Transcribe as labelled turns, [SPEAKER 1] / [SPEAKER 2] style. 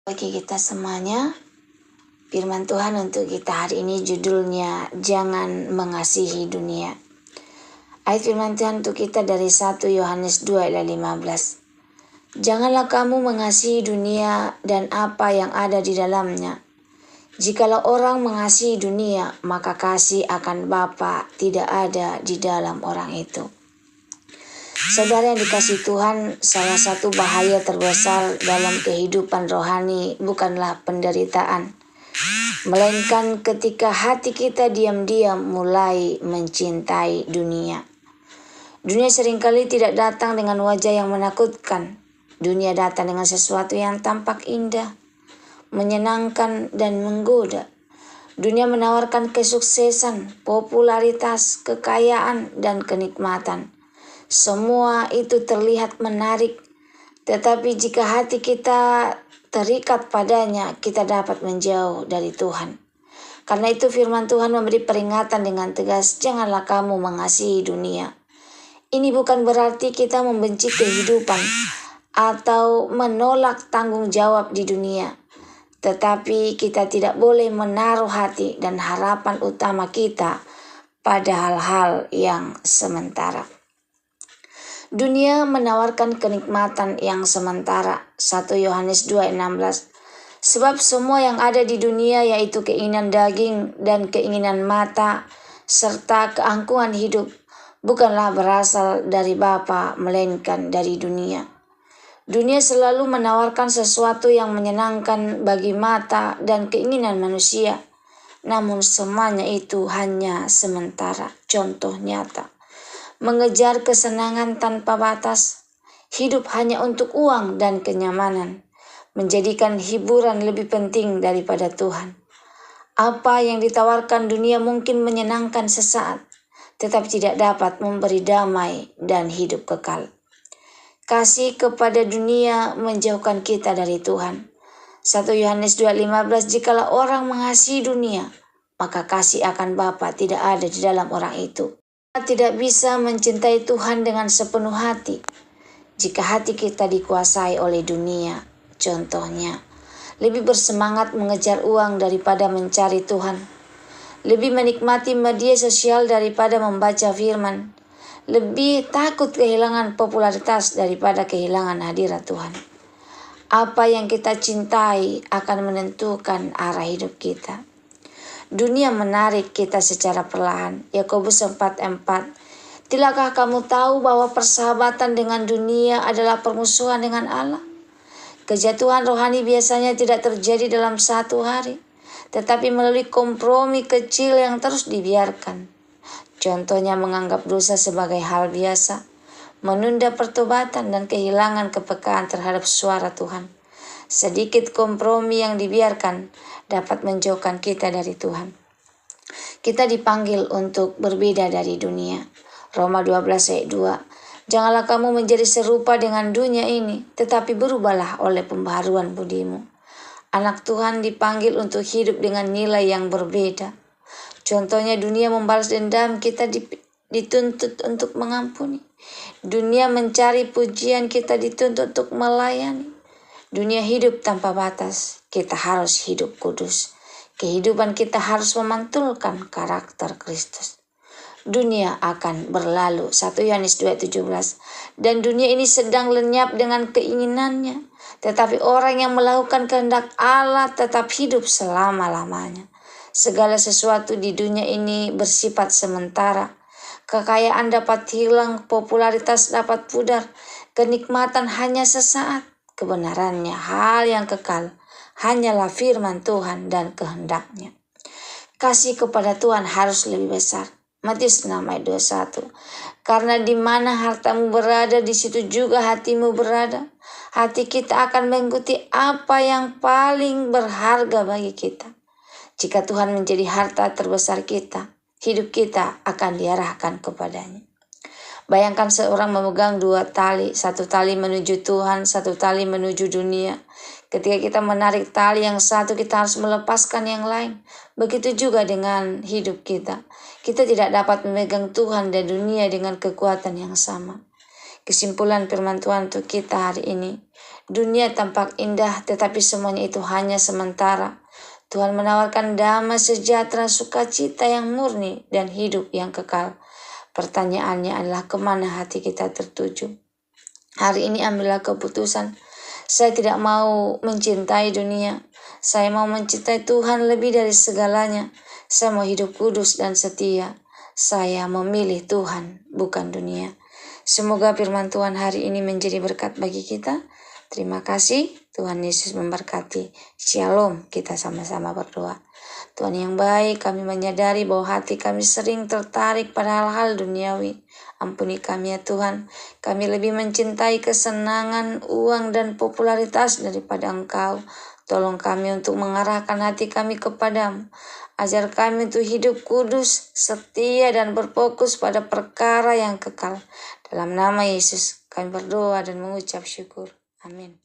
[SPEAKER 1] Bagi kita semuanya, firman Tuhan untuk kita hari ini judulnya Jangan Mengasihi Dunia. Ayat firman Tuhan untuk kita dari 1 Yohanes 2 ayat 15. Janganlah kamu mengasihi dunia dan apa yang ada di dalamnya. Jikalau orang mengasihi dunia, maka kasih akan Bapa tidak ada di dalam orang itu. Saudara yang dikasihi Tuhan, salah satu bahaya terbesar dalam kehidupan rohani bukanlah penderitaan, melainkan ketika hati kita diam-diam mulai mencintai dunia. Dunia seringkali tidak datang dengan wajah yang menakutkan. Dunia datang dengan sesuatu yang tampak indah, menyenangkan dan menggoda. Dunia menawarkan kesuksesan, popularitas, kekayaan, dan kenikmatan. Semua itu terlihat menarik, tetapi jika hati kita terikat padanya, kita dapat menjauh dari Tuhan. Karena itu firman Tuhan memberi peringatan dengan tegas, janganlah kamu mengasihi dunia. Ini bukan berarti kita membenci kehidupan atau menolak tanggung jawab di dunia. Tetapi kita tidak boleh menaruh hati dan harapan utama kita pada hal-hal yang sementara. Dunia menawarkan kenikmatan yang sementara. 1 Yohanes 2 ayat 16. Sebab semua yang ada di dunia yaitu keinginan daging dan keinginan mata serta keangkuhan hidup bukanlah berasal dari Bapa melainkan dari dunia. Dunia selalu menawarkan sesuatu yang menyenangkan bagi mata dan keinginan manusia. Namun semuanya itu hanya sementara. Contoh nyata. Mengejar kesenangan tanpa batas, hidup hanya untuk uang dan kenyamanan, menjadikan hiburan lebih penting daripada Tuhan. Apa yang ditawarkan dunia mungkin menyenangkan sesaat, tetapi tidak dapat memberi damai dan hidup kekal. Kasih kepada dunia menjauhkan kita dari Tuhan. 1 Yohanes 2:15, jikalau orang mengasihi dunia, maka kasih akan Bapa tidak ada di dalam orang itu. Kita tidak bisa mencintai Tuhan dengan sepenuh hati jika hati kita dikuasai oleh dunia. Contohnya, lebih bersemangat mengejar uang daripada mencari Tuhan, lebih menikmati media sosial daripada membaca firman, lebih takut kehilangan popularitas daripada kehilangan hadirat Tuhan. Apa yang kita cintai akan menentukan arah hidup kita. Dunia menarik kita secara perlahan. Yakobus 4:4. Tidakkah kamu tahu bahwa persahabatan dengan dunia adalah permusuhan dengan Allah? Kejatuhan rohani biasanya tidak terjadi dalam satu hari, tetapi melalui kompromi kecil yang terus dibiarkan. Contohnya menganggap dosa sebagai hal biasa, menunda pertobatan dan kehilangan kepekaan terhadap suara Tuhan. Sedikit kompromi yang dibiarkan dapat menjauhkan kita dari Tuhan. Kita dipanggil untuk berbeda dari dunia. Roma 12 ayat 2. Janganlah kamu menjadi serupa dengan dunia ini, tetapi berubahlah oleh pembaharuan budimu. Anak Tuhan dipanggil untuk hidup dengan nilai yang berbeda. Contohnya dunia membalas dendam, kita dituntut untuk mengampuni. Dunia mencari pujian, kita dituntut untuk melayani. Dunia hidup tanpa batas, kita harus hidup kudus. Kehidupan kita harus memantulkan karakter Kristus. Dunia akan berlalu. 1 Yohanes 2:17. Dan dunia ini sedang lenyap dengan keinginannya, tetapi orang yang melakukan kehendak Allah tetap hidup selama-lamanya. Segala sesuatu di dunia ini bersifat sementara. Kekayaan dapat hilang, popularitas dapat pudar, kenikmatan hanya sesaat. Kebenarannya, hal yang kekal hanyalah firman Tuhan dan kehendaknya. Kasih kepada Tuhan harus lebih besar. Matius 6 ayat 21. Karena di mana hartamu berada, di situ juga hatimu berada. Hati kita akan mengikuti apa yang paling berharga bagi kita. Jika Tuhan menjadi harta terbesar kita, hidup kita akan diarahkan kepadanya. Bayangkan seorang memegang dua tali, satu tali menuju Tuhan, satu tali menuju dunia. Ketika kita menarik tali yang satu, kita harus melepaskan yang lain. Begitu juga dengan hidup kita. Kita tidak dapat memegang Tuhan dan dunia dengan kekuatan yang sama. Kesimpulan firman Tuhan untuk kita hari ini. Dunia tampak indah, tetapi semuanya itu hanya sementara. Tuhan menawarkan damai sejahtera, sukacita yang murni, dan hidup yang kekal. Pertanyaannya adalah kemana hati kita tertuju. Hari ini ambillah keputusan. Saya tidak mau mencintai dunia. Saya mau mencintai Tuhan lebih dari segalanya. Saya mau hidup kudus dan setia. Saya memilih Tuhan, bukan dunia. Semoga firman Tuhan hari ini menjadi berkat bagi kita. Terima kasih, Tuhan Yesus memberkati. Shalom, kita sama-sama berdoa. Tuhan yang baik, kami menyadari bahwa hati kami sering tertarik pada hal-hal duniawi. Ampuni kami ya Tuhan, kami lebih mencintai kesenangan, uang, dan popularitas daripada Engkau. Tolong kami untuk mengarahkan hati kami kepadamu. Ajar kami untuk hidup kudus, setia, dan berfokus pada perkara yang kekal. Dalam nama Yesus, kami berdoa dan mengucap syukur. Amin.